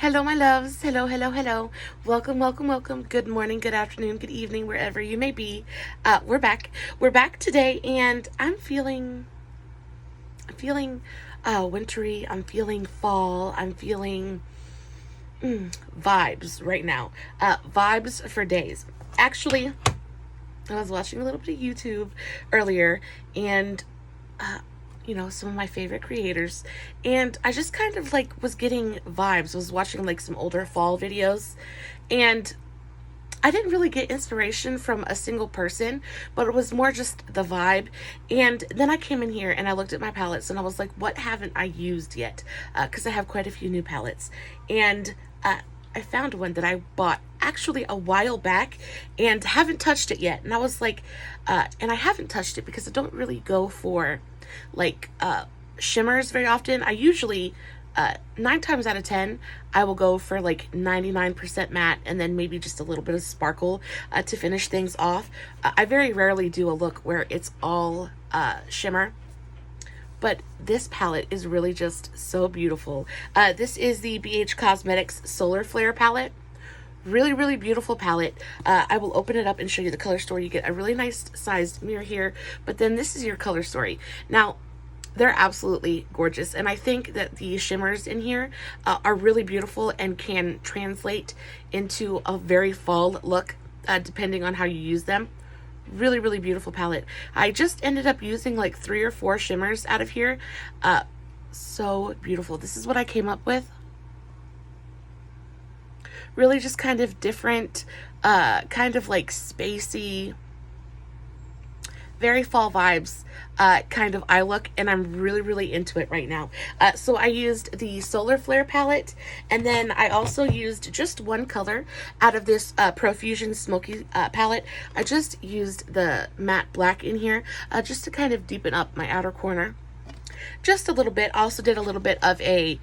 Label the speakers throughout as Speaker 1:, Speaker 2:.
Speaker 1: Hello, my loves. Hello, hello, hello. Welcome, welcome, welcome. Good morning, good afternoon, good evening, wherever you may be. We're back. We're back today, and I'm feeling wintry. I'm feeling fall. I'm feeling vibes right now. Vibes for days. Actually, I was watching a little bit of YouTube earlier, and some of my favorite creators, and I just kind of was getting vibes. I was watching some older fall videos, and I didn't really get inspiration from a single person, but it was more just the vibe. And then I came in here and I looked at my palettes and I was like, what haven't I used yet? Because I have quite a few new palettes, and I found one that I bought actually a while back and haven't touched it yet. And I was like, and I haven't touched it because I don't really go for shimmers very often. I usually 9 times out of 10 I will go for 99% matte and then maybe just a little bit of sparkle to finish things off. I very rarely do a look where it's all shimmer, but this palette is really just so beautiful. This is the BH Cosmetics Solar Flare palette. Really, really beautiful palette. I will open it up and show you the color story. You get a really nice sized mirror here, but then this is your color story. Now, they're absolutely gorgeous, and I think that the shimmers in here are really beautiful and can translate into a very fall look depending on how you use them. Really, really beautiful palette. I just ended up using 3 or 4 shimmers out of here. So beautiful. This is what I came up with. Really just kind of different, kind of spacey, very fall vibes kind of eye look, and I'm really, really into it right now. So I used the Solar Flare palette, and then I also used just one color out of this Profusion Smokey palette. I just used the matte black in here just to kind of deepen up my outer corner. Just a little bit. I also did a little bit of a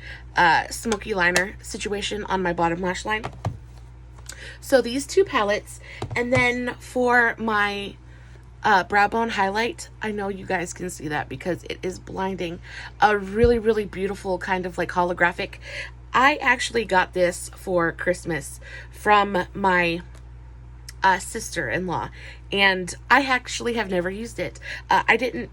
Speaker 1: smoky liner situation on my bottom lash line. So these 2 palettes, and then for my brow bone highlight, I know you guys can see that because it is blinding. A really, really beautiful kind of holographic. I actually got this for Christmas from my sister-in-law, and I actually have never used it. I didn't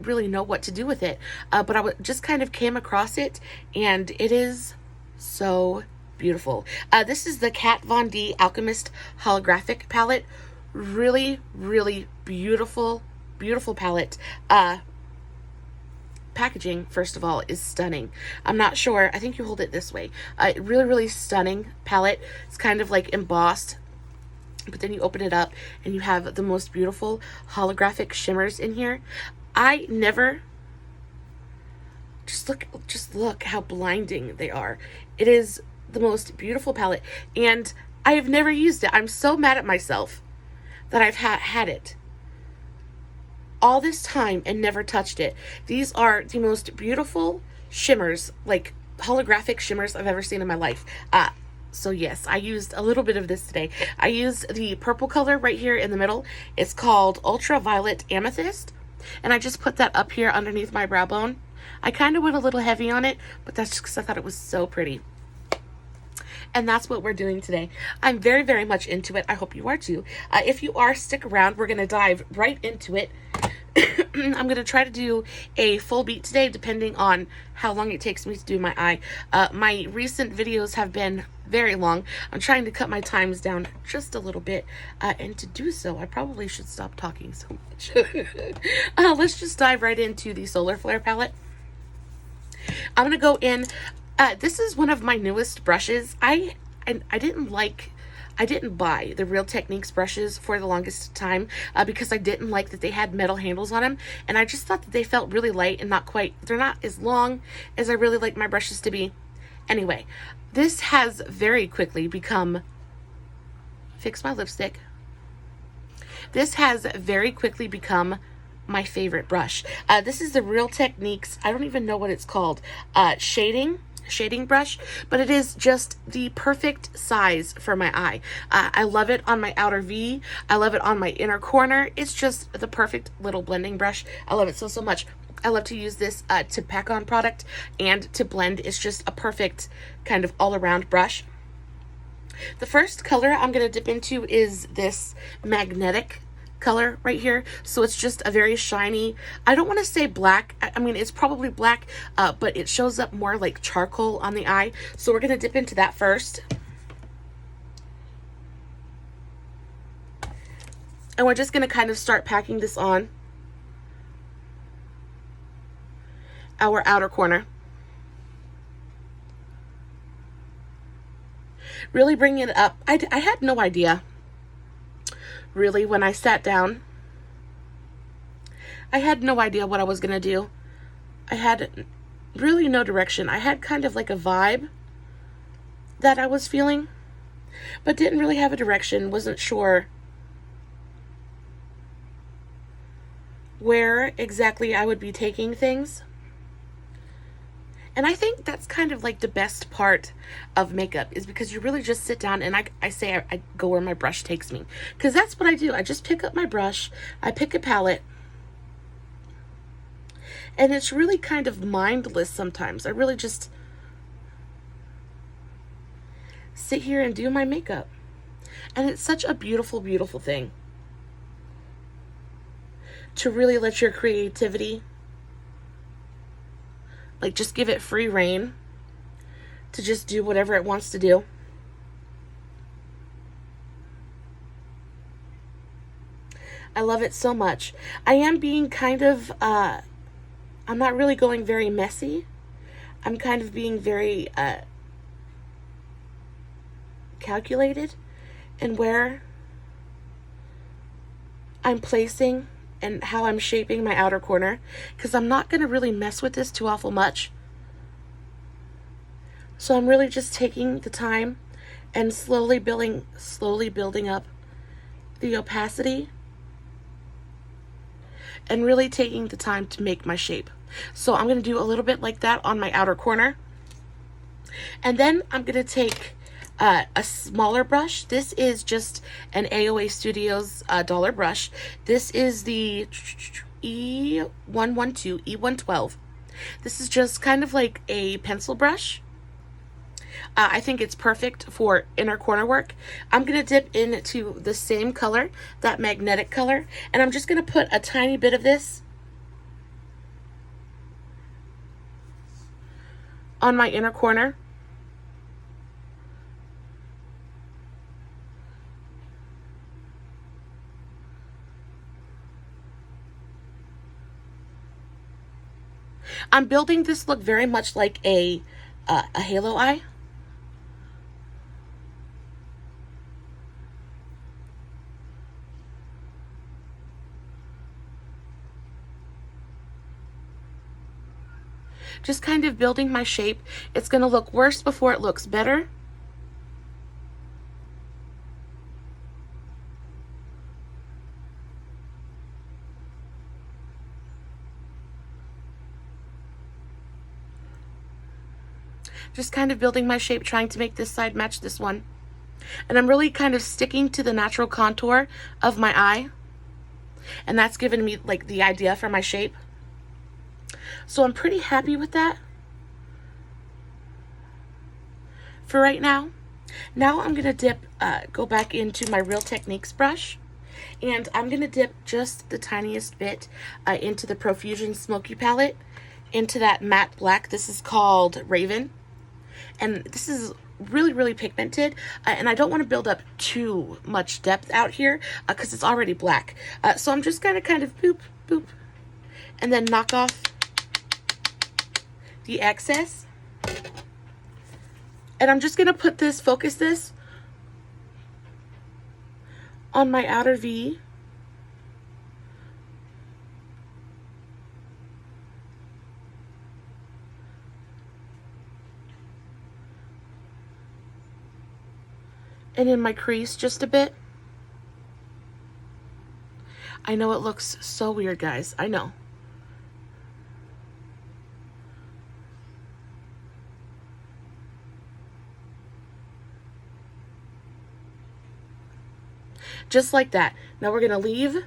Speaker 1: really know what to do with it, but I just kind of came across it, and it is so beautiful. This is the Kat Von D Alchemist Holographic Palette. Really, really beautiful, beautiful palette. Packaging, first of all, is stunning. I'm not sure. I think you hold it this way. Really, really stunning palette. It's kind of embossed, but then you open it up and you have the most beautiful holographic shimmers in here. I never... Just look how blinding they are. It is the most beautiful palette, and I have never used it. I'm so mad at myself that I've had it all this time and never touched it. These are the most beautiful shimmers, holographic shimmers I've ever seen in my life. So yes, I used a little bit of this today. I used the purple color right here in the middle. It's called Ultraviolet Amethyst, and I just put that up here underneath my brow bone. I kind of went a little heavy on it, but that's just because I thought it was so pretty. And that's what we're doing today. I'm very, very much into it. I hope you are too. If you are, stick around. We're going to dive right into it. I'm going to try to do a full beat today, depending on how long it takes me to do my eye. My recent videos have been very long. I'm trying to cut my times down just a little bit. And to do so, I probably should stop talking so much. Let's just dive right into the Solar Flare palette. I'm going to go in... this is one of my newest brushes. I didn't buy the Real Techniques brushes for the longest time because I didn't like that they had metal handles on them, and I just thought that they felt really light and they're not as long as I really like my brushes to be. Anyway, this has very quickly become... Fix my lipstick. This has very quickly become my favorite brush. This is the Real Techniques, I don't even know what it's called, shading shading brush, but it is just the perfect size for my eye. I love it on my outer V. I love it on my inner corner. It's just the perfect little blending brush. I love it so, so much. I love to use this to pack on product and to blend. It's just a perfect kind of all-around brush. The first color I'm going to dip into is this magnetic color right here. So it's just a very shiny, I don't want to say black, I mean it's probably black, but it shows up more like charcoal on the eye. So we're going to dip into that first. And we're just going to kind of start packing this on our outer corner. Really bringing it up. I had no idea, really, when I sat down. I had no idea what I was going to do. I had really no direction. I had kind of like a vibe that I was feeling, but didn't really have a direction. Wasn't sure where exactly I would be taking things. And I think that's kind of like the best part of makeup, is because you really just sit down and I go where my brush takes me. Because that's what I do. I just pick up my brush, I pick a palette, and it's really kind of mindless sometimes. I really just sit here and do my makeup. And it's such a beautiful, beautiful thing to really let your creativity, like, just give it free rein to just do whatever it wants to do. I love it so much. I am being kind of, I'm not really going very messy. I'm kind of being very calculated in where I'm placing and how I'm shaping my outer corner, because I'm not going to really mess with this too awful much. So I'm really just taking the time and slowly building up the opacity and really taking the time to make my shape. So I'm going to do a little bit like that on my outer corner. And then I'm going to take a smaller brush. This is just an AOA Studios dollar brush. This is the E112, E112. This is just kind of like a pencil brush. I think it's perfect for inner corner work. I'm going to dip into the same color, that magnetic color, and I'm just going to put a tiny bit of this on my inner corner. I'm building this look very much like a halo eye. Just kind of building my shape. It's going to look worse before it looks better. Just kind of building my shape, trying to make this side match this one. And I'm really kind of sticking to the natural contour of my eye. And that's given me like the idea for my shape. So I'm pretty happy with that for right now. Now I'm going to go back into my Real Techniques brush. And I'm going to dip just the tiniest bit into the Profusion Smokey palette, into that matte black. This is called Raven. And this is really, really pigmented. And I don't want to build up too much depth out here because it's already black. So I'm just going to kind of boop, boop, and then knock off the excess. And I'm just going to put this, focus this on my outer V. And in my crease just a bit. I know it looks so weird, guys. I know. Just like that. Now we're going to leave.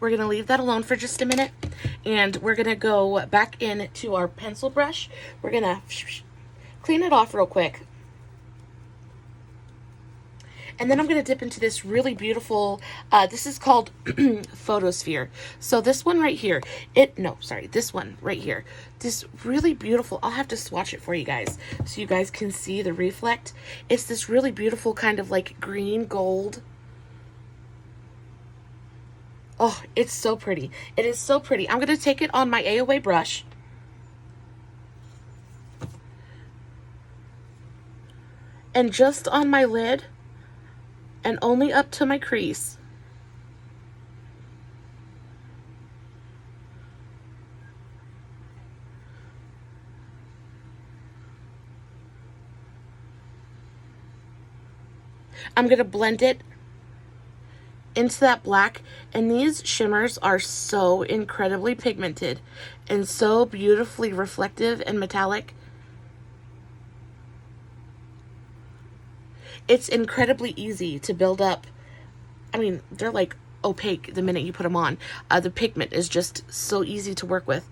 Speaker 1: We're going to leave that alone for just a minute, and we're going to go back into our pencil brush. We're going to clean it off real quick. And then I'm going to dip into this really beautiful, this is called Photosphere. So this one right here, this one right here, this really beautiful, I'll have to swatch it for you guys so you guys can see the reflect. It's this really beautiful kind of like green gold. Oh, it's so pretty. It is so pretty. I'm going to take it on my AOA brush. And just on my lid, and only up to my crease. I'm going to blend it into that black, and these shimmers are so incredibly pigmented and so beautifully reflective and metallic. It's incredibly easy to build up. I mean, they're like opaque the minute you put them on. The pigment is just so easy to work with.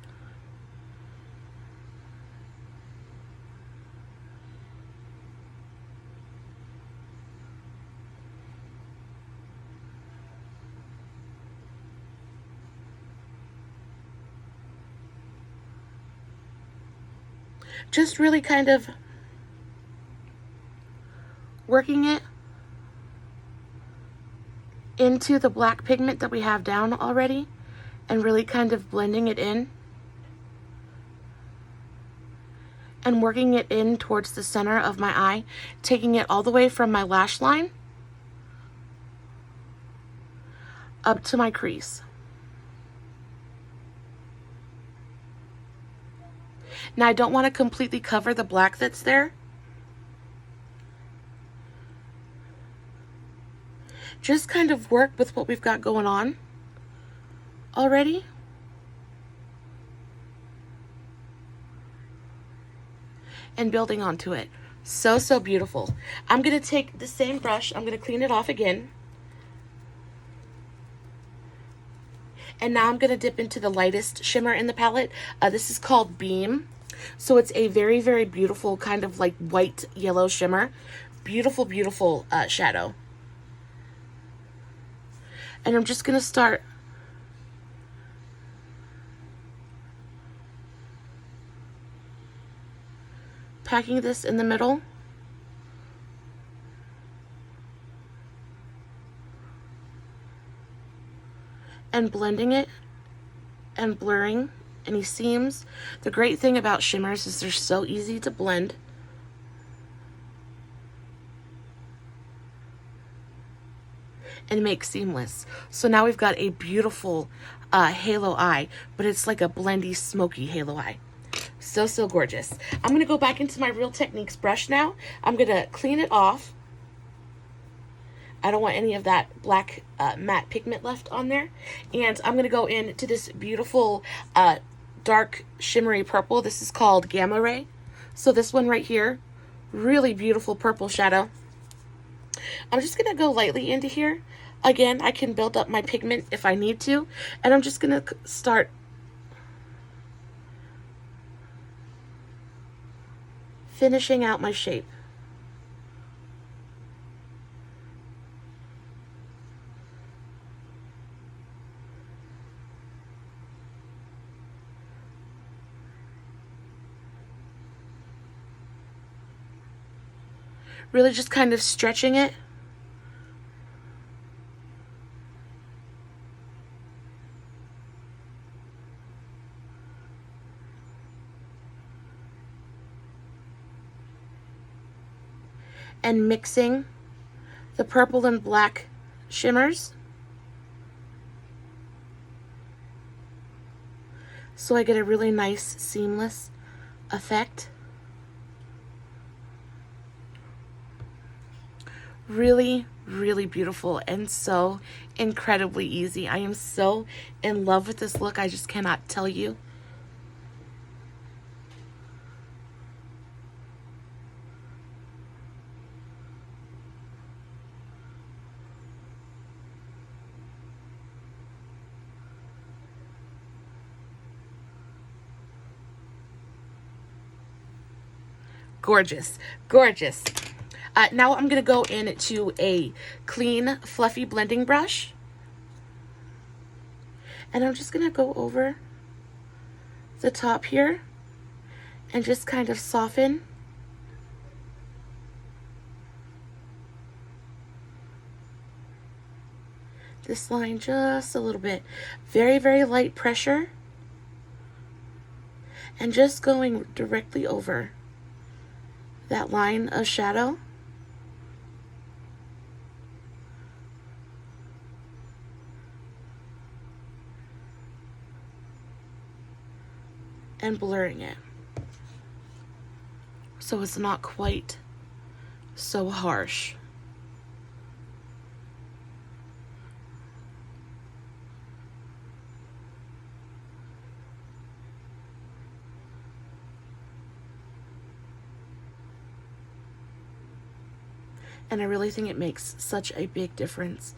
Speaker 1: Just really kind of working it into the black pigment that we have down already, and really kind of blending it in and working it in towards the center of my eye, taking it all the way from my lash line up to my crease. Now I don't want to completely cover the black that's there. Just kind of work with what we've got going on already. And building onto it. So, so beautiful. I'm going to take the same brush. I'm going to clean it off again. And now I'm going to dip into the lightest shimmer in the palette. This is called Beam. So it's a very, very beautiful kind of like white yellow shimmer. Beautiful, beautiful shadow. And I'm just going to start packing this in the middle. And blending it and blurring any seams. The great thing about shimmers is they're so easy to blend. And make seamless. So now we've got a beautiful halo eye, but it's like a blendy, smoky halo eye. So, so gorgeous. I'm going to go back into my Real Techniques brush now. I'm going to clean it off. I don't want any of that black matte pigment left on there. And I'm going to go into this beautiful dark shimmery purple. This is called Gamma Ray. So this one right here, really beautiful purple shadow. I'm just going to go lightly into here. Again, I can build up my pigment if I need to. And I'm just going to start finishing out my shape. Really just kind of stretching it. And mixing the purple and black shimmers so I get a really nice seamless effect. Really, really beautiful and so incredibly easy. I am so in love with this look. I just cannot tell you gorgeous, gorgeous. Now I'm going to go into a clean, fluffy blending brush. And I'm just going to go over the top here and just kind of soften. This line just a little bit. Very, very light pressure. And just going directly over that line of shadow. And blurring it so it's not quite so harsh. And I really think it makes such a big difference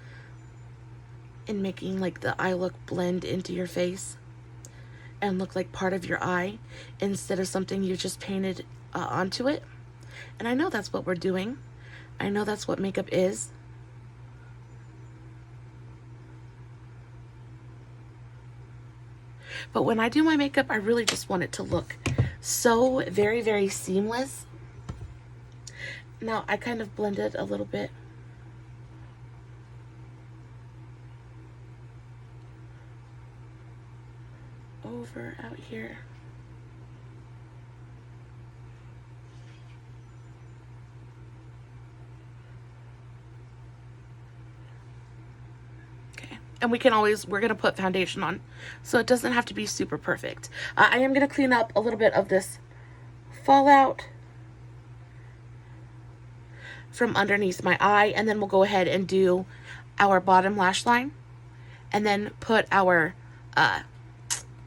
Speaker 1: in making like the eye look blend into your face and look like part of your eye instead of something you just painted onto it. And I know that's what we're doing. I know that's what makeup is. But when I do my makeup, I really just want it to look so very, very seamless. Now, I kind of blended a little bit. Over out here. Okay, and we can always, we're gonna put foundation on, so it doesn't have to be super perfect. I am gonna clean up a little bit of this fallout from underneath my eye, and then we'll go ahead and do our bottom lash line, and then put our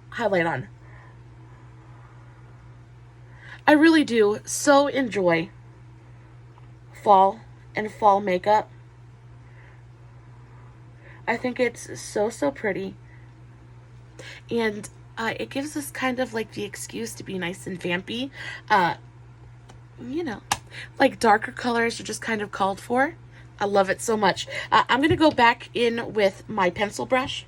Speaker 1: highlight on. I really do so enjoy fall and fall makeup. I think it's so, so pretty. And it gives us kind of like the excuse to be nice and vampy. You know, like darker colors are just kind of called for. I love it so much. I'm going to go back in with my pencil brush.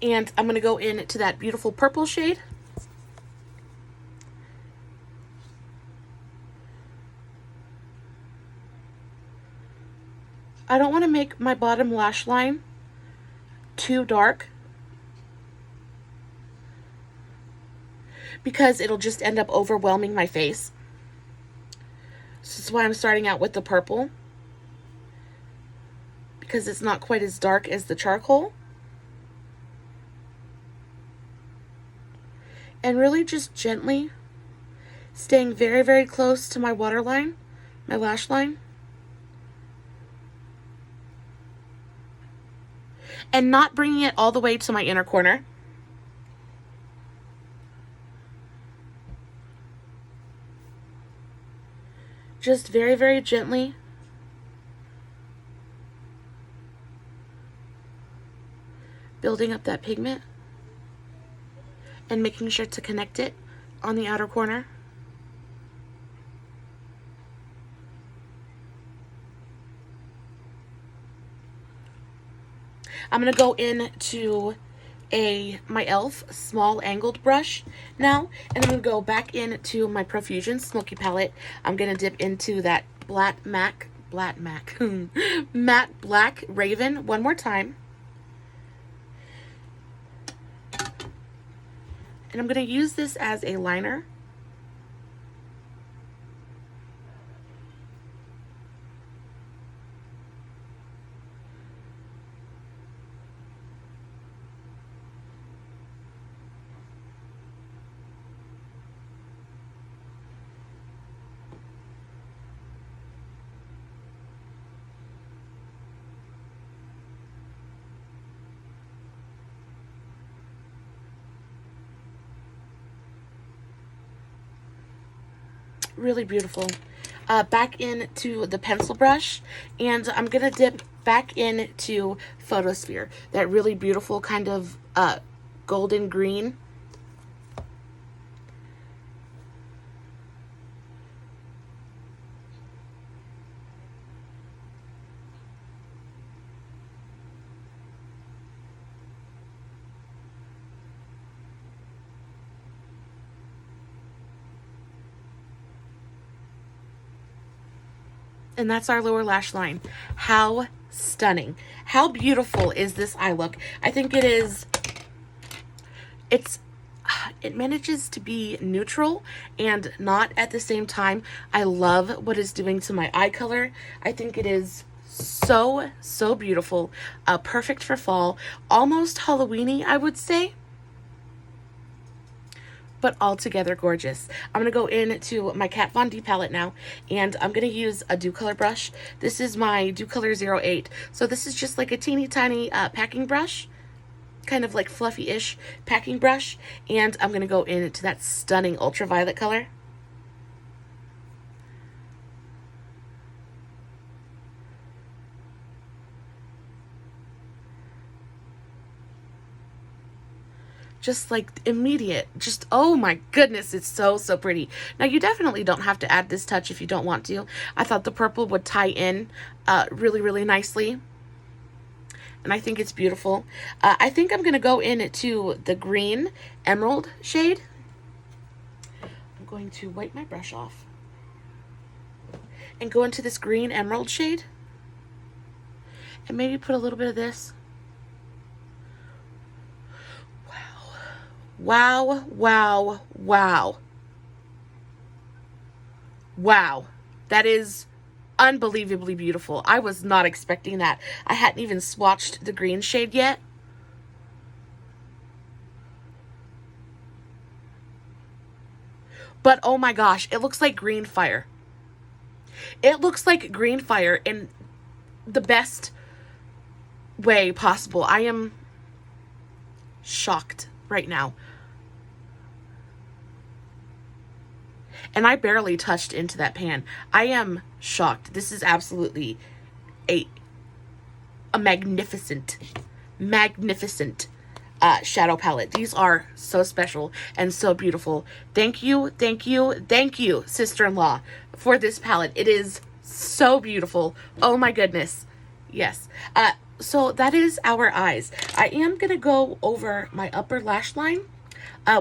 Speaker 1: And I'm going to go into that beautiful purple shade. I don't want to make my bottom lash line too dark, because it'll just end up overwhelming my face. So that's why I'm starting out with the purple, because it's not quite as dark as the charcoal. And really just gently staying very, very close to my waterline, my lash line. And not bringing it all the way to my inner corner. Just very, very gently. Building up that pigment. And making sure to connect it on the outer corner. I'm going to go into my e.l.f. small angled brush now, and I'm going to go back into my Profusion Smoky palette. I'm going to dip into that matte black Raven one more time. And I'm going to use this as a liner. Really beautiful. Back into the pencil brush, and I'm gonna dip back into Photosphere, that really beautiful kind of golden green. And that's our lower lash line. How stunning. How beautiful is this eye look? I think it is, it manages to be neutral and not at the same time. I love what it's doing to my eye color. I think it is so, so beautiful. Perfect for fall. Almost Halloween-y, I would say, but altogether gorgeous. I'm going to go into my Kat Von D palette now, and I'm going to use a Dew Color brush. This is my Dew Color 08. So this is just like a teeny tiny packing brush, kind of like fluffy-ish packing brush, and I'm going to go into that stunning ultraviolet color. Just like immediate, just, oh my goodness, it's so, so pretty. Now you definitely don't have to add this touch if you don't want to. I thought the purple would tie in really, really nicely. And I think it's beautiful. I think I'm going to go into the green emerald shade. I'm going to wipe my brush off and go into this green emerald shade. And maybe put a little bit of this. Wow, wow, wow. Wow. That is unbelievably beautiful. I was not expecting that. I hadn't even swatched the green shade yet. But oh my gosh, it looks like green fire. It looks like green fire in the best way possible. I am shocked right now. And I barely touched into that pan. I am shocked. This is absolutely a magnificent, magnificent shadow palette. These are so special and so beautiful. Thank you, thank you, thank you, sister-in-law, for this palette. It is so beautiful. Oh my goodness. Yes. So that is our eyes. I am going to go over my upper lash line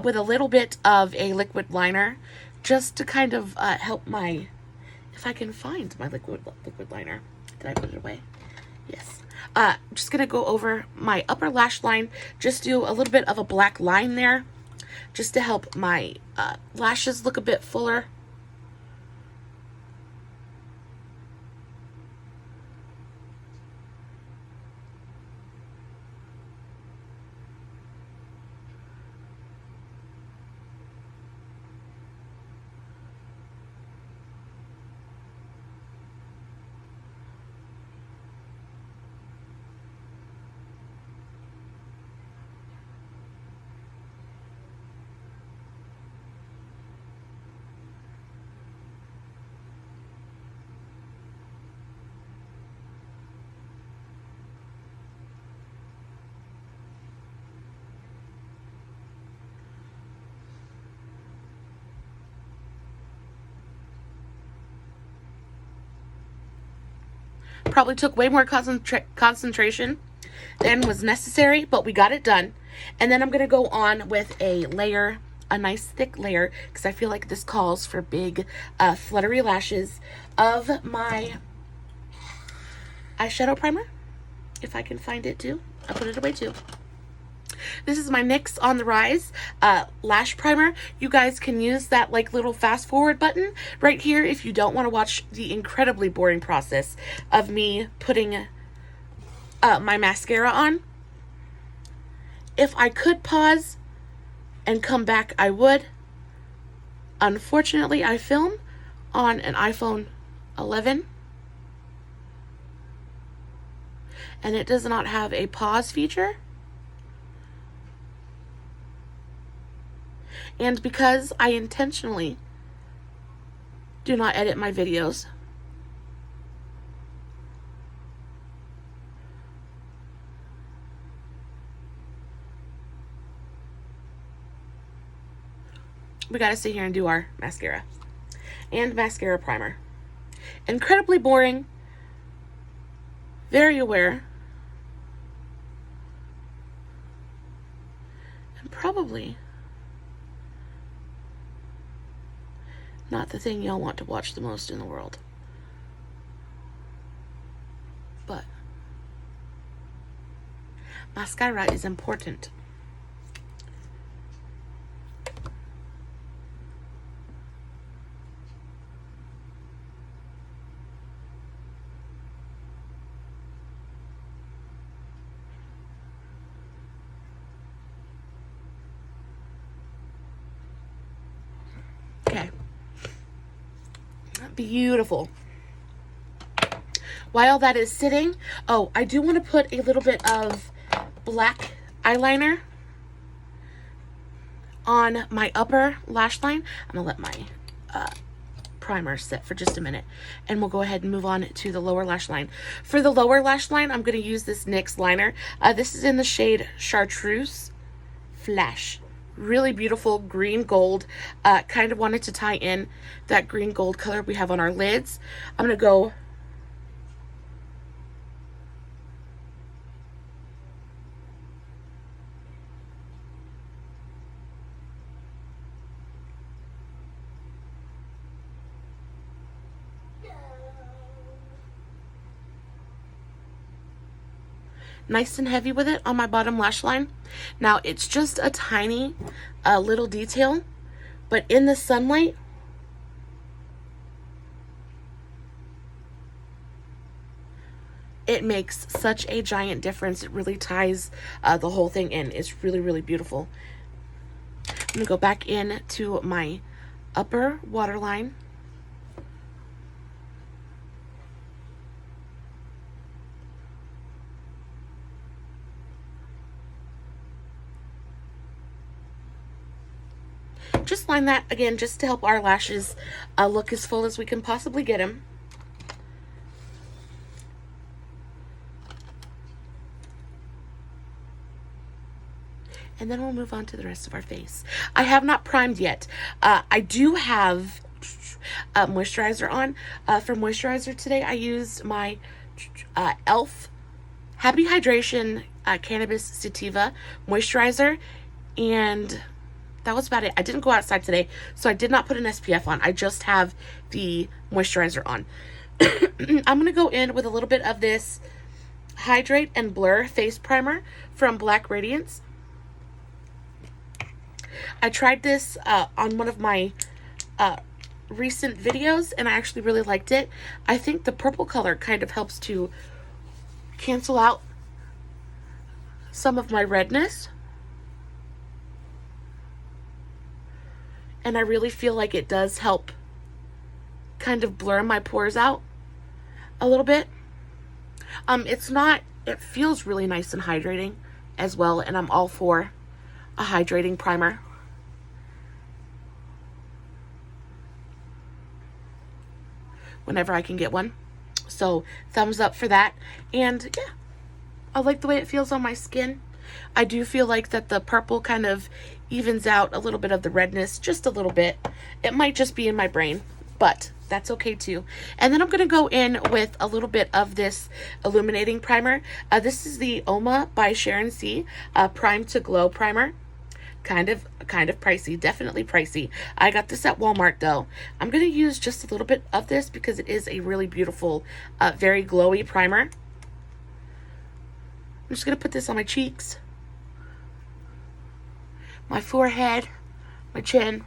Speaker 1: with a little bit of a liquid liner, just to kind of help my, if I can find my liquid liner. Did I put it away? Yes. Just going to go over my upper lash line, just do a little bit of a black line there, just to help my lashes look a bit fuller. Probably took way more concentration than was necessary, but we got it done. And then I'm going to go on with a layer, a nice thick layer, because I feel like this calls for big fluttery lashes, of my eyeshadow primer. If I can find it too. I'll put it away too. This is my NYX On the Rise Lash Primer. You guys can use that like little fast forward button right here if you don't want to watch the incredibly boring process of me putting my mascara on. If I could pause and come back, I would. Unfortunately, I film on an iPhone 11 and it does not have a pause feature. And because I intentionally do not edit my videos, we gotta sit here and do our mascara and mascara primer. Incredibly boring, very aware, and probably not the thing y'all want to watch the most in the world. Mascara is important. Okay. Beautiful. While that is sitting, oh, I do want to put a little bit of black eyeliner on my upper lash line. I'm gonna let my primer sit for just a minute, and we'll go ahead and move on to the lower lash line. For the lower lash line, I'm gonna use this NYX liner. This is in the shade Chartreuse Flash. Really beautiful green gold. Kind of wanted to tie in that green gold color we have on our lids. I'm gonna go nice and heavy with it on my bottom lash line. Now it's just a tiny little detail, but in the sunlight, it makes such a giant difference. It really ties the whole thing in. It's really, really beautiful. I'm gonna go back in to my upper waterline. Just line that again, just to help our lashes look as full as we can possibly get them. And then we'll move on to the rest of our face. I have not primed yet. I do have moisturizer on. For moisturizer today, I used my e.l.f. Happy Hydration Cannabis Sativa Moisturizer, and that was about it. I didn't go outside today, so I did not put an SPF on. I just have the moisturizer on. I'm going to go in with a little bit of this Hydrate and Blur Face Primer from Black Radiance. I tried this on one of my recent videos, and I actually really liked it. I think the purple color kind of helps to cancel out some of my redness. And I really feel like it does help kind of blur my pores out a little bit. It feels really nice and hydrating as well, and I'm all for a hydrating primer. Whenever I can get one. So thumbs up for that. And yeah, I like the way it feels on my skin. I do feel like that the purple kind of evens out a little bit of the redness, just a little bit. It might just be in my brain, but that's okay too. And then I'm going to go in with a little bit of this illuminating primer. This is the Uoma by Sharon C. Prime to Glow Primer. Kind of pricey, definitely pricey. I got this at Walmart though. I'm going to use just a little bit of this because it is a really beautiful, very glowy primer. I'm just going to put this on my cheeks, my forehead, my chin,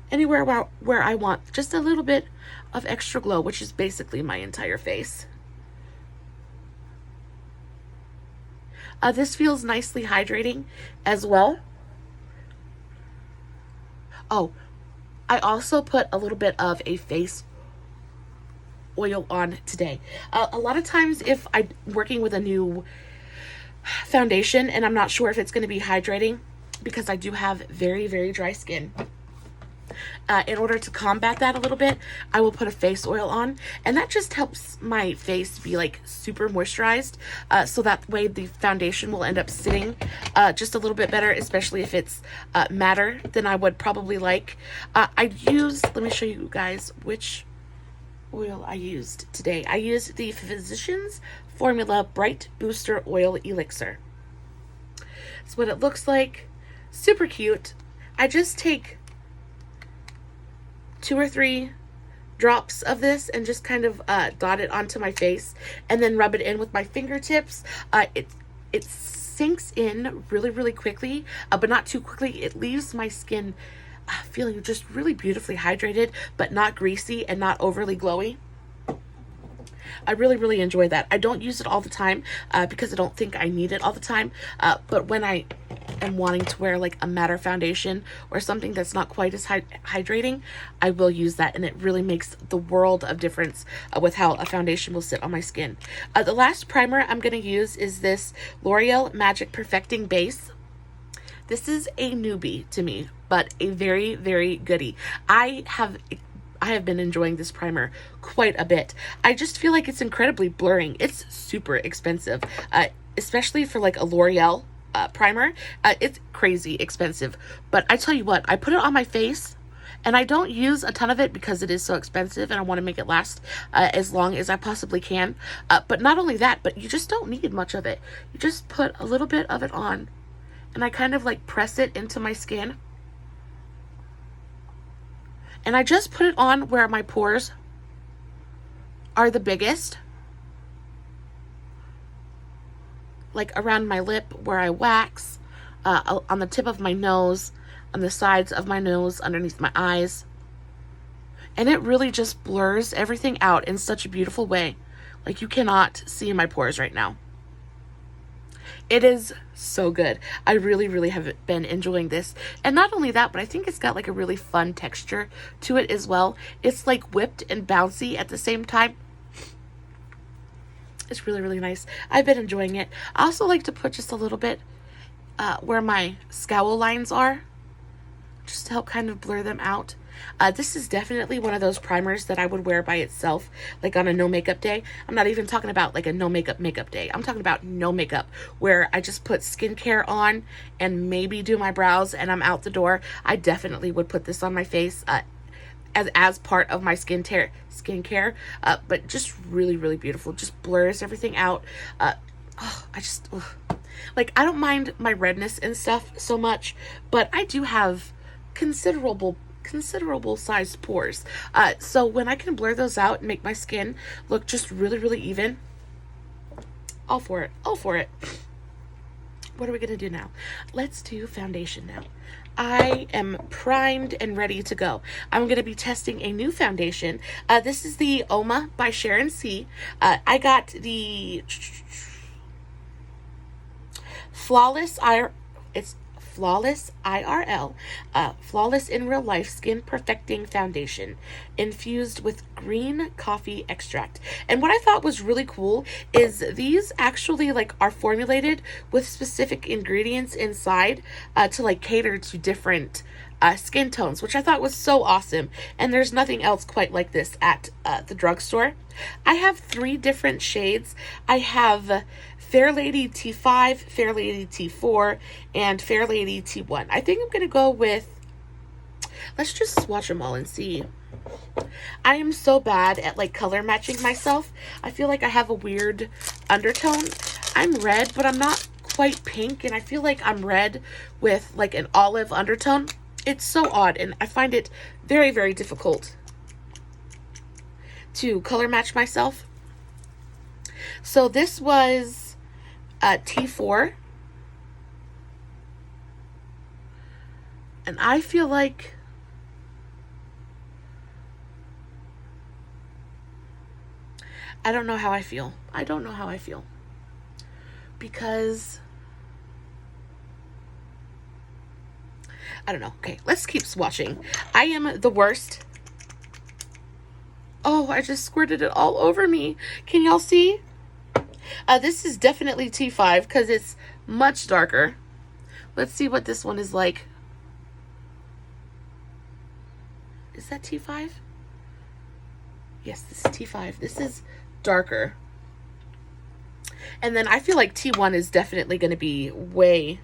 Speaker 1: anywhere where I want just a little bit of extra glow, which is basically my entire face. This feels nicely hydrating as well. Oh, I also put a little bit of a face oil on today. A lot of times if I'm working with a new foundation and I'm not sure if it's going to be hydrating, because I do have very, very dry skin, in order to combat that a little bit, I will put a face oil on, and that just helps my face be like super moisturized, so that way the foundation will end up sitting just a little bit better, especially if it's matter than I would probably like. Let me show you guys which oil I used today. I used the Physicians Formula Bright Booster Oil Elixir. That's what it looks like. Super cute. I just take 2 or 3 drops of this and just kind of dot it onto my face and then rub it in with my fingertips. It sinks in really, really quickly, but not too quickly. It leaves my skin feeling just really beautifully hydrated, but not greasy and not overly glowy. I really, really enjoy that. I don't use it all the time because I don't think I need it all the time. But when I am wanting to wear like a matte foundation or something that's not quite as hydrating, I will use that, and it really makes the world of difference with how a foundation will sit on my skin. The last primer I'm going to use is this L'Oreal Magic Perfecting Base. This is a newbie to me, but a very, very goodie. I have been enjoying this primer quite a bit. I just feel like it's incredibly blurring. It's super expensive, especially for like a L'Oreal primer. It's crazy expensive. But I tell you what, I put it on my face and I don't use a ton of it because it is so expensive and I want to make it last as long as I possibly can. But not only that, but you just don't need much of it. You just put a little bit of it on and I kind of like press it into my skin. And I just put it on where my pores are the biggest. Like around my lip where I wax, on the tip of my nose, on the sides of my nose, underneath my eyes. And it really just blurs everything out in such a beautiful way. Like you cannot see my pores right now. It is so good. I really, really have been enjoying this. And not only that, but I think it's got like a really fun texture to it as well. It's like whipped and bouncy at the same time. It's really, really nice. I've been enjoying it. I also like to put just a little bit where my scowl lines are, just to help kind of blur them out. This is definitely one of those primers that I would wear by itself, like on a no makeup day. I'm not even talking about like a no makeup day. I'm talking about no makeup, where I just put skincare on and maybe do my brows and I'm out the door. I definitely would put this on my face as part of my skincare, but just really, really beautiful. Just blurs everything out. Like, I don't mind my redness and stuff so much, but I do have considerable sized pores. So when I can blur those out and make my skin look just really, really even, all for it. What are we gonna do now? Let's do foundation now. I am primed and ready to go. I'm going to be testing a new foundation. This is the Uoma by Sharon C. I got the Flawless IRL, Flawless in Real Life Skin Perfecting Foundation, infused with green coffee extract. And what I thought was really cool is these actually like are formulated with specific ingredients inside to like cater to different skin tones, which I thought was so awesome. And there's nothing else quite like this at the drugstore. I have 3 different shades. I have Fair Lady T5, Fair Lady T4, and Fair Lady T1. I think I'm going to go with, let's just swatch them all and see. I am so bad at like color matching myself. I feel like I have a weird undertone. I'm red, but I'm not quite pink, and I feel like I'm red with like an olive undertone. It's so odd, and I find it very, very difficult to color match myself. So this was T4, and I feel like I don't know how I feel because I don't know. Okay, let's keep swatching. I am the worst. Oh, I just squirted it all over me. Can y'all see? This is definitely T5 because it's much darker. Let's see what this one is like. Is that T5? Yes, this is T5. This is darker. And then I feel like T1 is definitely going to be way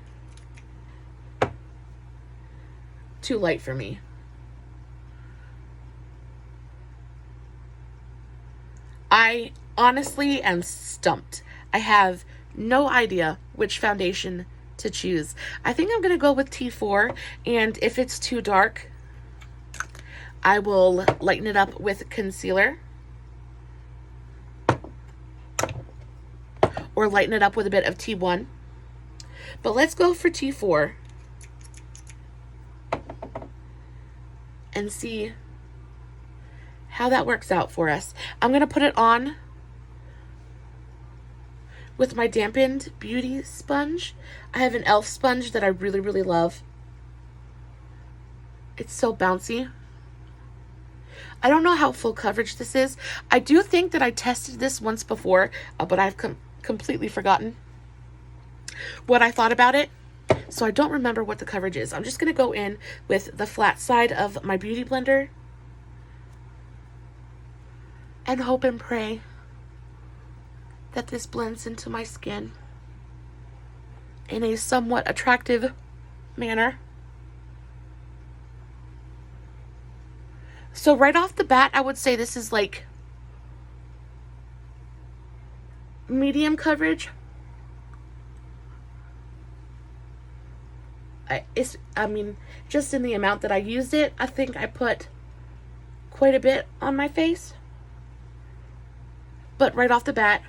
Speaker 1: too light for me. I honestly am stumped. I have no idea which foundation to choose. I think I'm going to go with T4, and if it's too dark, I will lighten it up with concealer. Or lighten it up with a bit of T1. But let's go for T4. And see how that works out for us. I'm going to put it on with my dampened beauty sponge. I have an e.l.f. sponge that I really, really love. It's so bouncy. I don't know how full coverage this is. I do think that I tested this once before, but I've completely forgotten what I thought about it. So I don't remember what the coverage is. I'm just going to go in with the flat side of my beauty blender and hope and pray that this blends into my skin in a somewhat attractive manner. So right off the bat, I would say this is like medium coverage. I mean, just in the amount that I used it, I think I put quite a bit on my face. But right off the bat,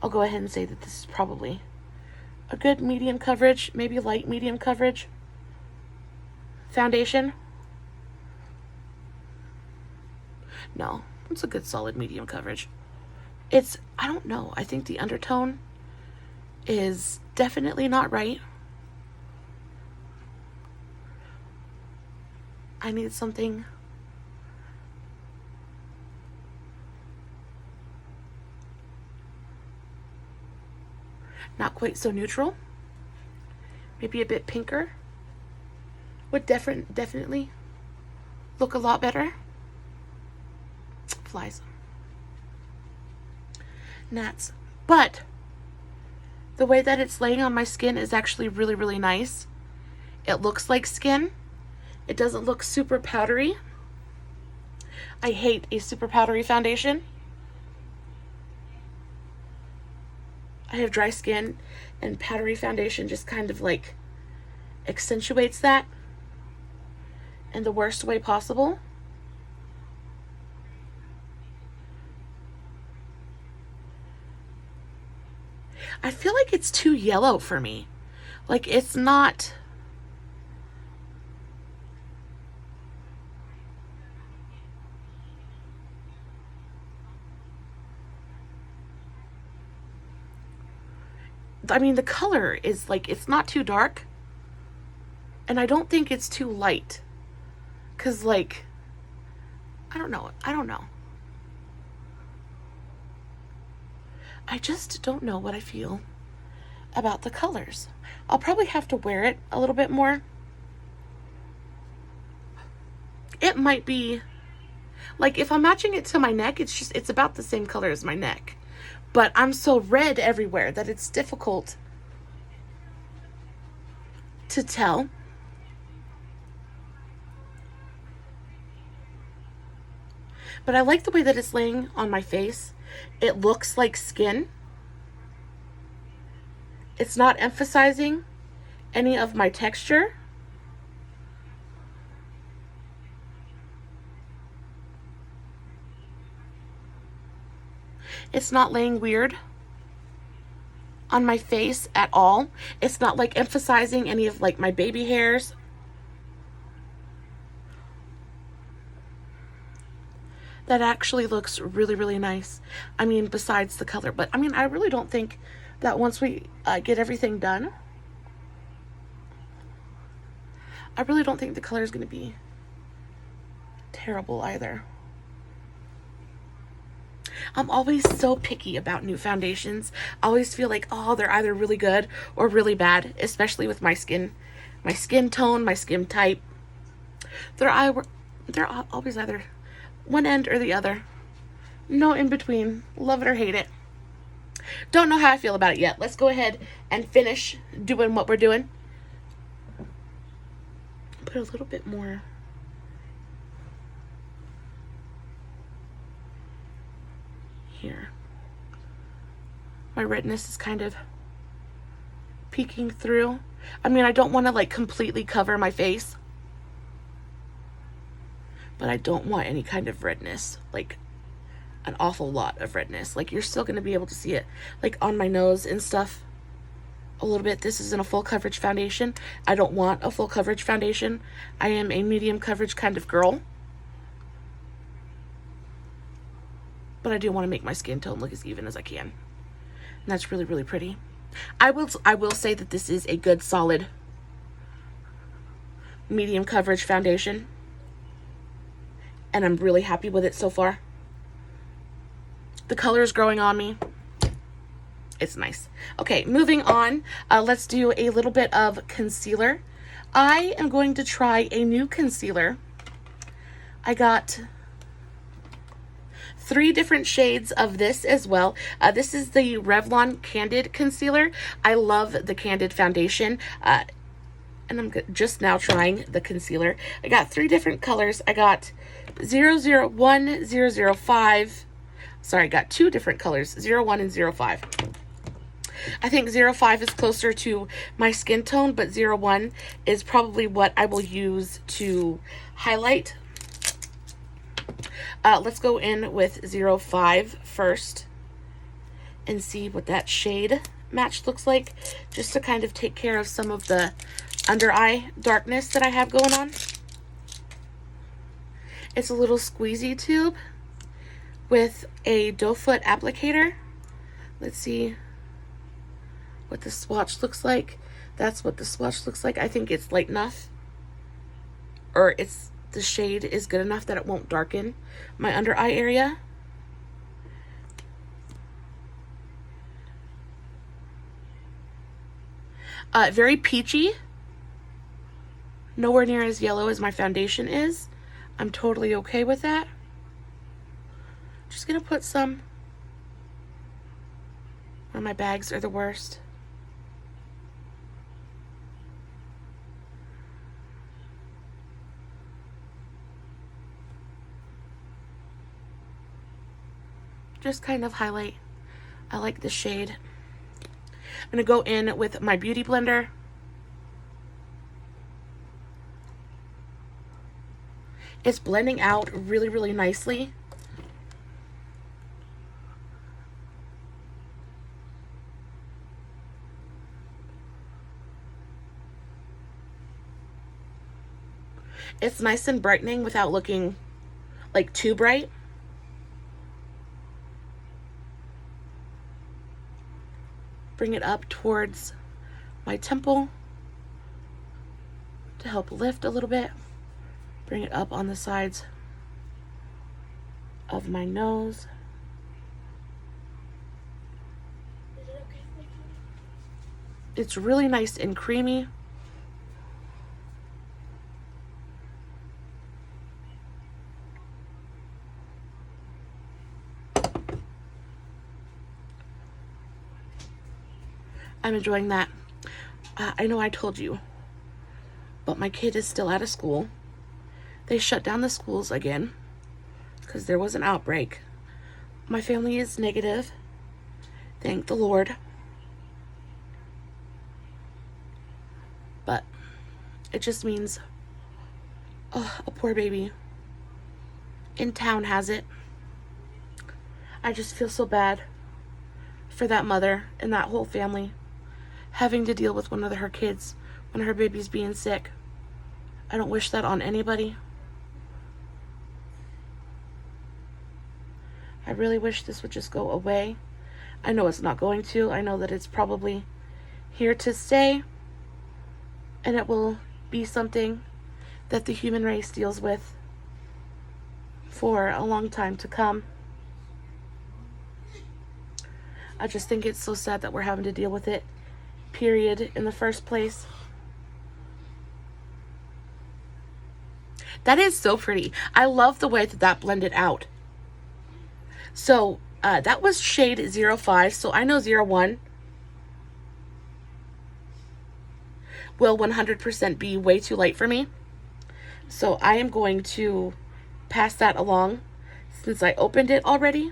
Speaker 1: I'll go ahead and say that this is probably a good medium coverage, maybe light medium coverage foundation. No, it's a good solid medium coverage. It's, I don't know, I think the undertone is definitely not right. I need something not quite so neutral. Maybe a bit pinker would definitely look a lot better. Flies. Gnats. But the way that it's laying on my skin is actually really, really nice. It looks like skin. It doesn't look super powdery. I hate a super powdery foundation. I have dry skin, and powdery foundation just kind of like accentuates that in the worst way possible. I feel like it's too yellow for me. Like, it's not... I mean, the color is like, it's not too dark. And I don't think it's too light. Because, like, I don't know. I just don't know what I feel about the colors. I'll probably have to wear it a little bit more. It might be, like, if I'm matching it to my neck, it's about the same color as my neck. But I'm so red everywhere that it's difficult to tell. But I like the way that it's laying on my face. It looks like skin. It's not emphasizing any of my texture. It's not laying weird on my face at all. It's not like emphasizing any of like my baby hairs. That actually looks really, really nice. I mean, besides the color. But, I mean, I really don't think that once we get everything done, I really don't think the color is going to be terrible either. I'm always so picky about new foundations. I always feel like, oh, they're either really good or really bad, especially with my skin tone, my skin type. They're always either one end or the other. No in between. Love it or hate it. Don't know how I feel about it yet. Let's go ahead and finish doing what we're doing. Put a little bit more here. My redness is kind of peeking through. I mean, I don't want to like completely cover my face. but I don't want any kind of redness, like an awful lot of redness. Like, you're still going to be able to see it, like, on my nose and stuff a little bit. This isn't a full coverage foundation. I don't want a full coverage foundation. I am a medium coverage kind of girl. But I do want to make my skin tone look as even as I can. And that's really, really pretty. I will say that this is a good, solid medium coverage foundation. And I'm really happy with it so far. The color is growing on me. It's nice. Okay, moving on. Let's do a little bit of concealer. I am going to try a new concealer. I got 3 different shades of this as well. This is the Revlon Candid concealer. I love the Candid foundation. And I'm just now trying the concealer. I got 3 different colors. I got 001, 005. Sorry, I got 2 different colors, 01 and 05. I think 05 is closer to my skin tone, but 01 is probably what I will use to highlight. Let's go in with 05 first and see what that shade match looks like, just to kind of take care of some of the under eye darkness that I have going on. It's a little squeezy tube with a doe foot applicator. Let's see what the swatch looks like. That's what the swatch looks like. I think it's light enough, or the shade is good enough that it won't darken my under eye area. Very peachy. Nowhere near as yellow as my foundation is. I'm totally okay with that. Just gonna put some where my bags are the worst. Just kind of highlight. I like the shade. I'm gonna go in with my beauty blender. It's blending out really, really nicely. It's nice and brightening without looking like too bright. Bring it up towards my temple to help lift a little bit. Bring it up on the sides of my nose. It's really nice and creamy. I'm enjoying that. I know I told you, but my kid is still out of school. They shut down the schools again because there was an outbreak. My family is negative. Thank the Lord. But it just means, oh, a poor baby in town has it. I just feel so bad for that mother and that whole family having to deal with one of her kids when her baby's being sick. I don't wish that on anybody. I really wish this would just go away. I know it's not going to. I know that it's probably here to stay, and it will be something that the human race deals with for a long time to come. I just think it's so sad that we're having to deal with it, period, in the first place. That is so pretty. I love the way that that blended out. So that was shade 05. So I know 01 will 100% be way too light for me. So I am going to pass that along since I opened it already.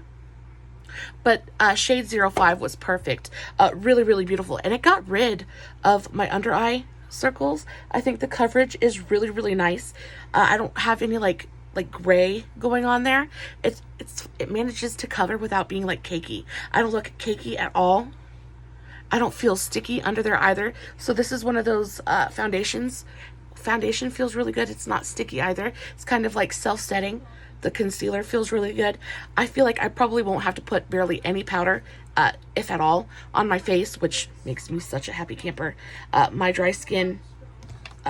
Speaker 1: But shade 05 was perfect. Really, really beautiful. And it got rid of my under eye circles. I think the coverage is really, really nice. I don't have any like like gray going on there. It manages to cover without being like cakey. I don't look cakey at all. I don't feel sticky under there either. So this is one of those foundations. Foundation feels really good. It's not sticky either. It's kind of like self-setting. The concealer feels really good. I feel like I probably won't have to put barely any powder, if at all, on my face, which makes me such a happy camper. My dry skin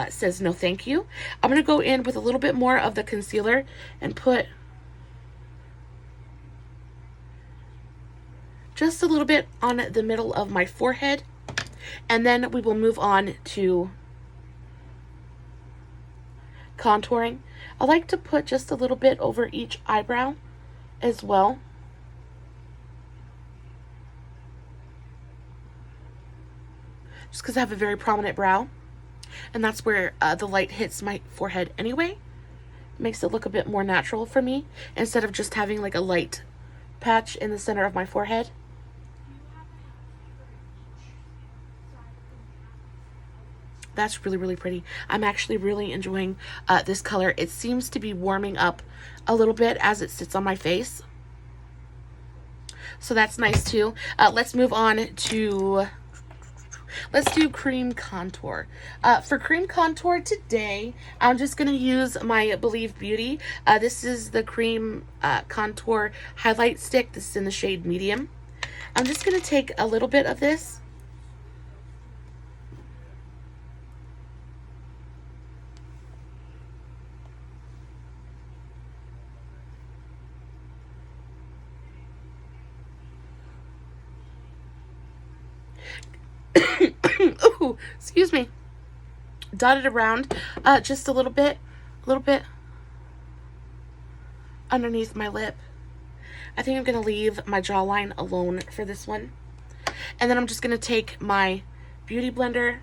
Speaker 1: says no thank you. I'm going to go in with a little bit more of the concealer and put just a little bit on the middle of my forehead, and then we will move on to contouring. I like to put just a little bit over each eyebrow as well. Just because I have a very prominent brow, and that's where the light hits my forehead anyway. Makes it look a bit more natural for me instead of just having like a light patch in the center of my forehead. That's really, really pretty. I'm actually really enjoying this color. It seems to be warming up a little bit as it sits on my face. So that's nice too. Let's move on to, let's do cream contour. For cream contour today, I'm just going to use my Believe Beauty. This is the cream contour highlight stick. This is in the shade medium. I'm just going to take a little bit of this. Ooh, excuse me. Dot it around just a little bit underneath my lip. I think I'm going to leave my jawline alone for this one. And then I'm just going to take my beauty blender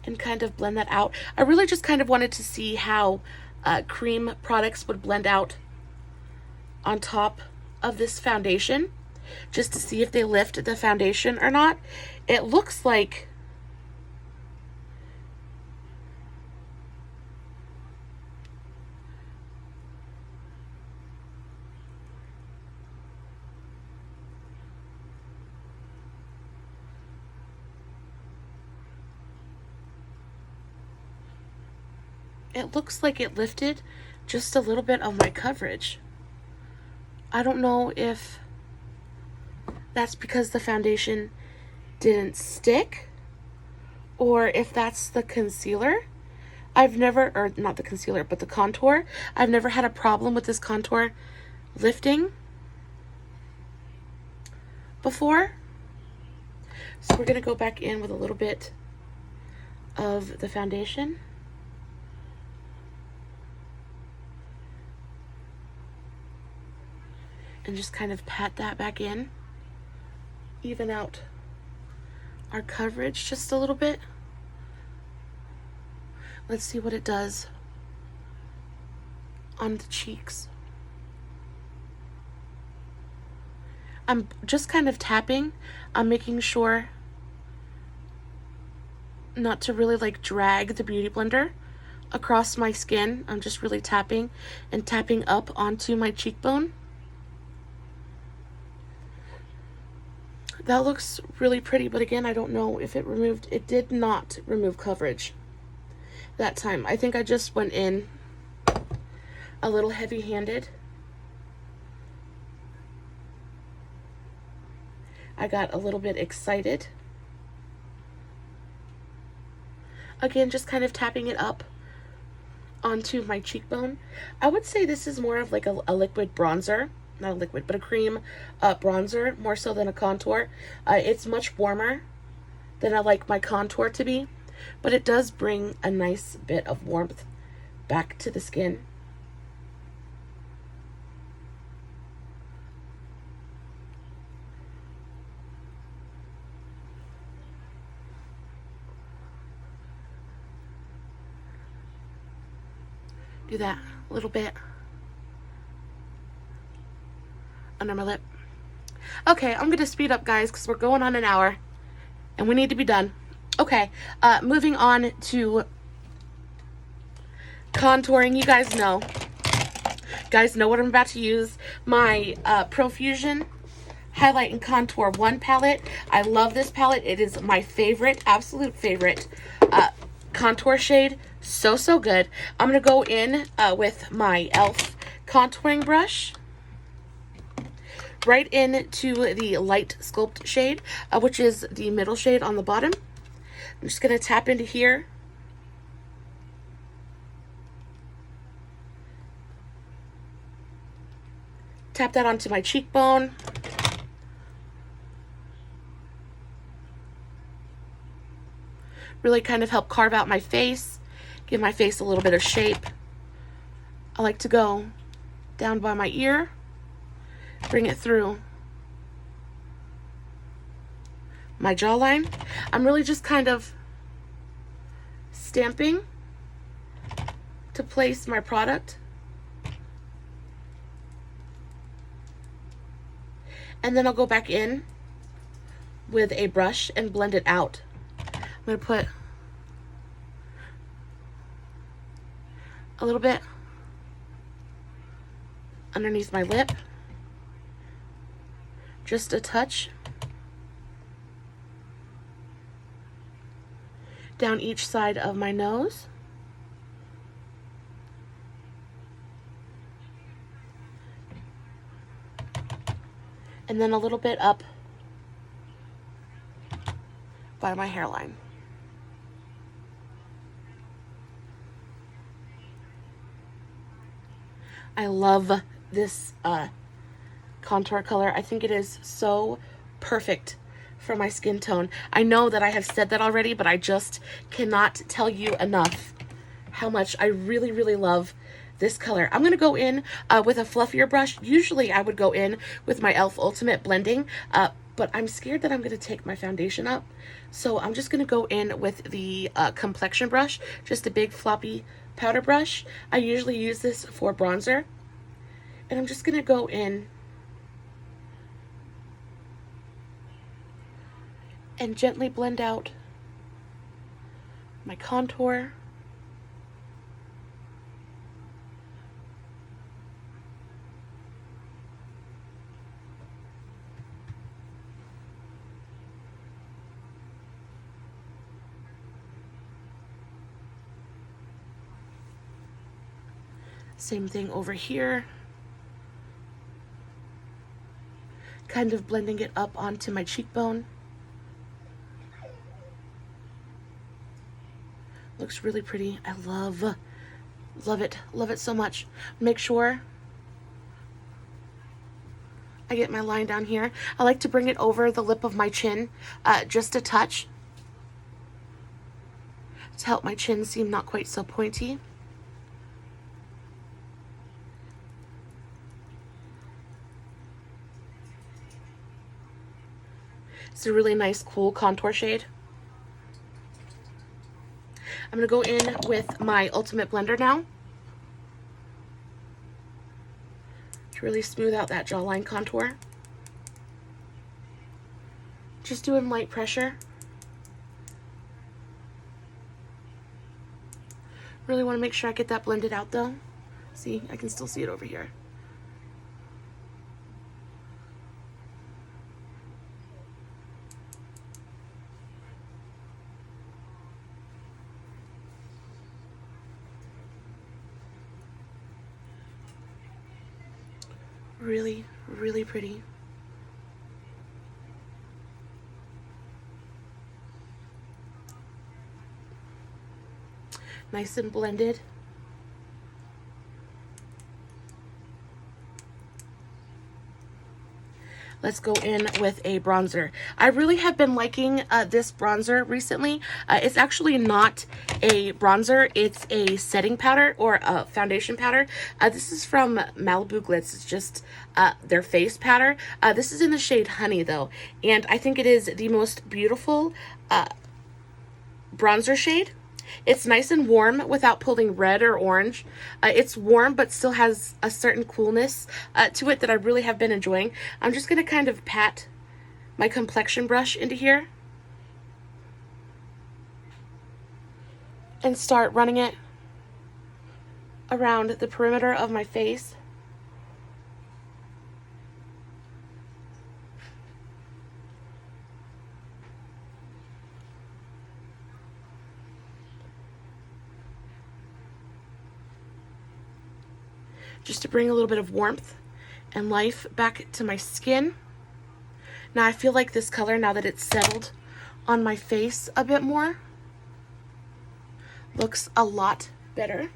Speaker 1: and kind of blend that out. I really just kind of wanted to see how cream products would blend out on top of this foundation, just to see if they lift the foundation or not. It looks like it lifted just a little bit of my coverage. I don't know if that's because the foundation didn't stick or if that's the concealer. I've never, or not the concealer, but the contour. I've never had a problem with this contour lifting before. So we're going to go back in with a little bit of the foundation. And just kind of pat that back in. Even out our coverage just a little bit. Let's see what it does on the cheeks. I'm just kind of tapping. I'm making sure not to really like drag the beauty blender across my skin. I'm just really tapping and tapping up onto my cheekbone. That looks really pretty, but again, I don't know if it did not remove coverage that time. I think I just went in a little heavy-handed. I got a little bit excited. Again, just kind of tapping it up onto my cheekbone. I would say this is more of like a liquid bronzer. Not a liquid, but a cream bronzer, more so than a contour. It's much warmer than I like my contour to be, but it does bring a nice bit of warmth back to the skin. Do that a little bit under my lip. Okay, I'm gonna speed up, guys, because we're going on an hour and we need to be done. Okay, moving on to contouring. You guys know guys know what I'm about to use. My Profusion Highlight and Contour 1 palette. I love this palette. It is my favorite, absolute favorite contour shade. So, so good. I'm going to go in with my e.l.f. contouring brush right into the light sculpt shade, which is the middle shade on the bottom. I'm just going to tap into here. Tap that onto my cheekbone. Really kind of help carve out my face, give my face a little bit of shape. I like to go down by my ear, bring it through my jawline. I'm really just kind of stamping to place my product. And then I'll go back in with a brush and blend it out. I'm going to put a little bit underneath my lip, just a touch, down each side of my nose, and then a little bit up by my hairline. I love this contour color. I think it is so perfect for my skin tone. I know that I have said that already, but I just cannot tell you enough how much I really, really love this color. I'm going to go in with a fluffier brush. Usually I would go in with my e.l.f. Ultimate Blending, but I'm scared that I'm going to take my foundation up. So I'm just going to go in with the complexion brush, just a big floppy powder brush. I usually use this for bronzer. And I'm just going to go in and gently blend out my contour. Same thing over here. Kind of blending it up onto my cheekbone. Looks really pretty. I love it so much. Make sure I get my line down here. I like to bring it over the lip of my chin, just a touch, to help my chin seem not quite so pointy. It's a really nice, cool contour shade. I'm going to go in with my Ultimate Blender now to really smooth out that jawline contour. Just doing light pressure. Really want to make sure I get that blended out though. See, I can still see it over here. Really, really pretty. Nice and blended. Let's go in with a bronzer. I really have been liking this bronzer recently. It's actually not a bronzer, it's a setting powder or a foundation powder. This is from Malibu Glitz. It's just their face powder. This is in the shade Honey though, and I think it is the most beautiful bronzer shade. It's nice and warm without pulling red or orange. It's warm but still has a certain coolness to it that I really have been enjoying. I'm just going to kind of pat my complexion brush into here and start running it around the perimeter of my face. just to bring a little bit of warmth and life back to my skin. Now I feel like this color, now that it's settled on my face a bit more, looks a lot better.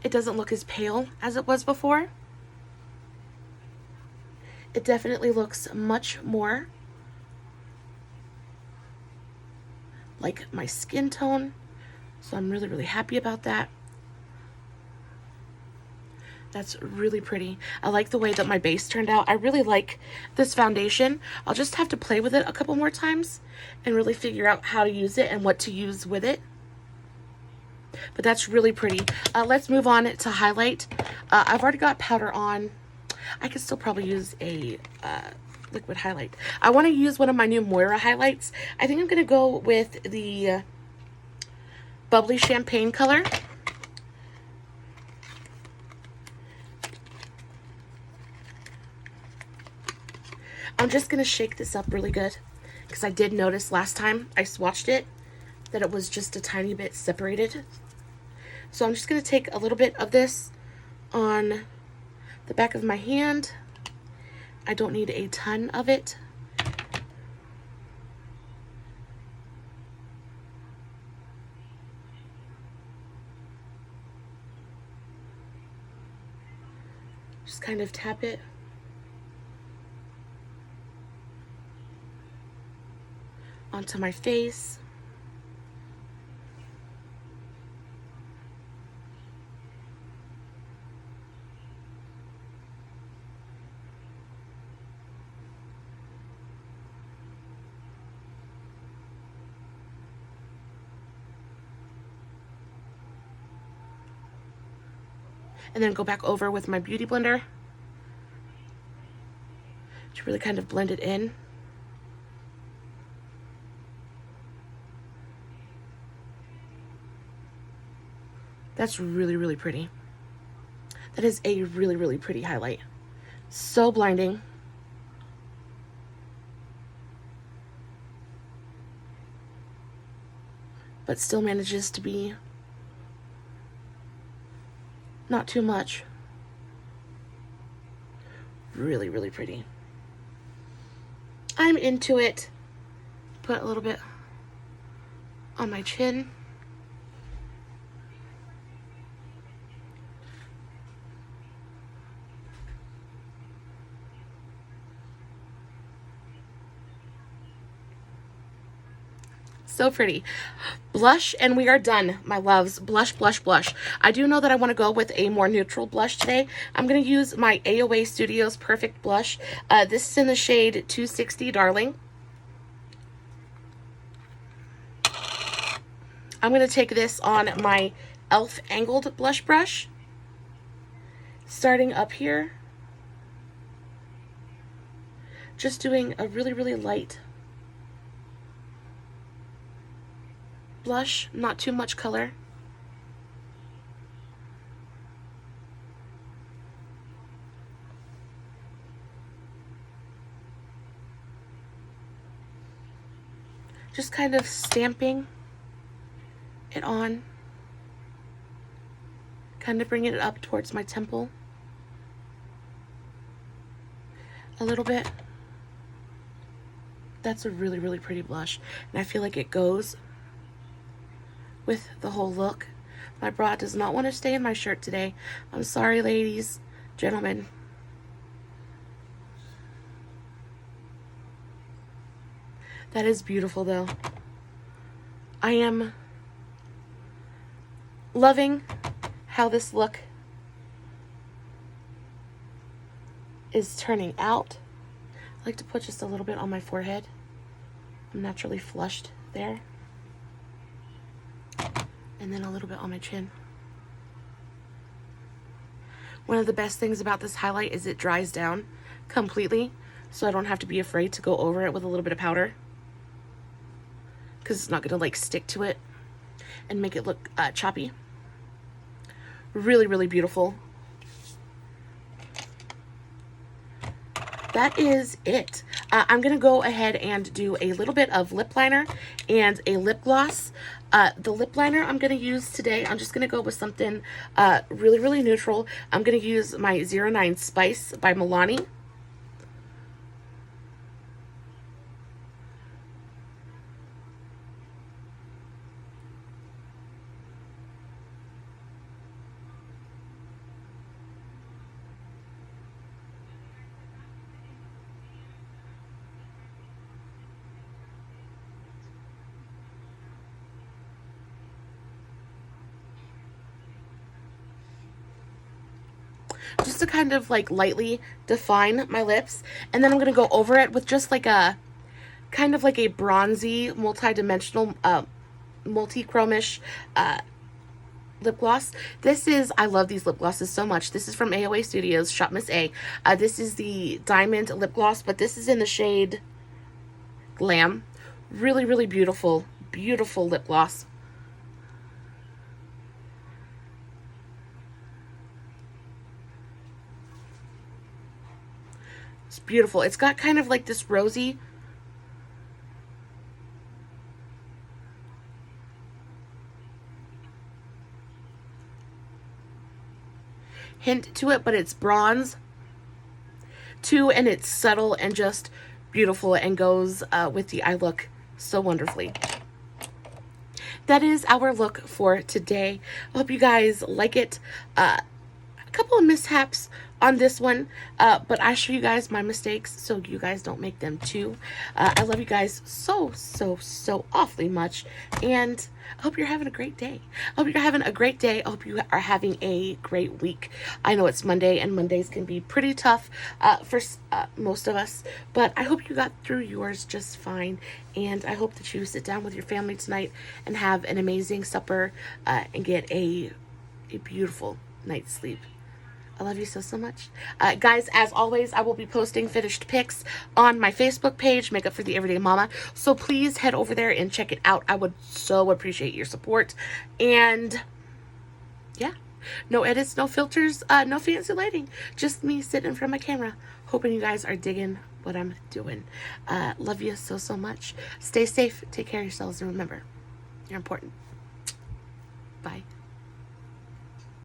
Speaker 1: It doesn't look as pale as it was before. It definitely looks much more like my skin tone, so I'm really, really happy about that. That's really pretty. I like the way that my base turned out. I really like this foundation. I'll just have to play with it a couple more times and really figure out how to use it and what to use with it. But that's really pretty. Let's move on to highlight. I've already got powder on. I could still probably use a liquid highlight. I want to use one of my new Moira highlights. I think I'm going to go with the Bubbly Champagne color. I'm just going to shake this up really good because I did notice last time I swatched it that it was just a tiny bit separated. So I'm just going to take a little bit of this on the back of my hand. I don't need a ton of it. Just kind of tap it onto my face. And then go back over with my beauty blender to really kind of blend it in. That's really, really pretty. That is a really, really pretty highlight. So blinding. But still manages to be not too much. Really, really pretty. I'm into it. Put a little bit on my chin. So pretty. Blush, and we are done, my loves. Blush, blush, blush. I do know that I want to go with a more neutral blush today. I'm going to use my AOA Studios Perfect Blush. This is in the shade 260 Darling. I'm going to take this on my e.l.f. Angled Blush Brush. Starting up here. Just doing a really, really light blush, not too much color. Just kind of stamping it on, kind of bringing it up towards my temple a little bit. That's a really, really pretty blush, and I feel like it goes with the whole look. My bra does not want to stay in my shirt today. I'm sorry, ladies, gentlemen. That is beautiful, though. I am loving how this look is turning out. I like to put just a little bit on my forehead. I'm naturally flushed there. And then a little bit on my chin. One of the best things about this highlight is it dries down completely, so I don't have to be afraid to go over it with a little bit of powder, because it's not going to like stick to it and make it look choppy. Really, really beautiful. That is it. I'm going to go ahead and do a little bit of lip liner and a lip gloss. The lip liner I'm going to use today, I'm just going to go with something really, really neutral. I'm going to use my 09 Spice by Milani. Just to kind of like lightly define my lips. And then I'm going to go over it with just like a kind of like a bronzy, multi-dimensional, multi-chromish lip gloss. This is, I love these lip glosses so much. This is from AOA Studios, Shop Miss A. This is the Diamond lip gloss, but this is in the shade Glam. Really, really beautiful, beautiful lip gloss. It's beautiful. It's got kind of like this rosy hint to it, but it's bronze too, and it's subtle and just beautiful and goes with the eye look so wonderfully. That is our look for today. I hope you guys like it. A couple of mishaps on this one, but I show you guys my mistakes so you guys don't make them too. I love you guys so awfully much, and I hope you're having a great day. I hope you're having a great day. I hope you are having a great week. I know it's Monday, and Mondays can be pretty tough for most of us, but I hope you got through yours just fine, and I hope that you sit down with your family tonight and have an amazing supper and get a beautiful night's sleep. I love you so much. Guys, as always, I will be posting finished pics on my Facebook page, Makeup for the Everyday Mama. So please head over there and check it out. I would so appreciate your support. And yeah, no edits, no filters, no fancy lighting. Just me sitting in front of my camera, hoping you guys are digging what I'm doing. Love you so much. Stay safe. Take care of yourselves. And remember, you're important. Bye.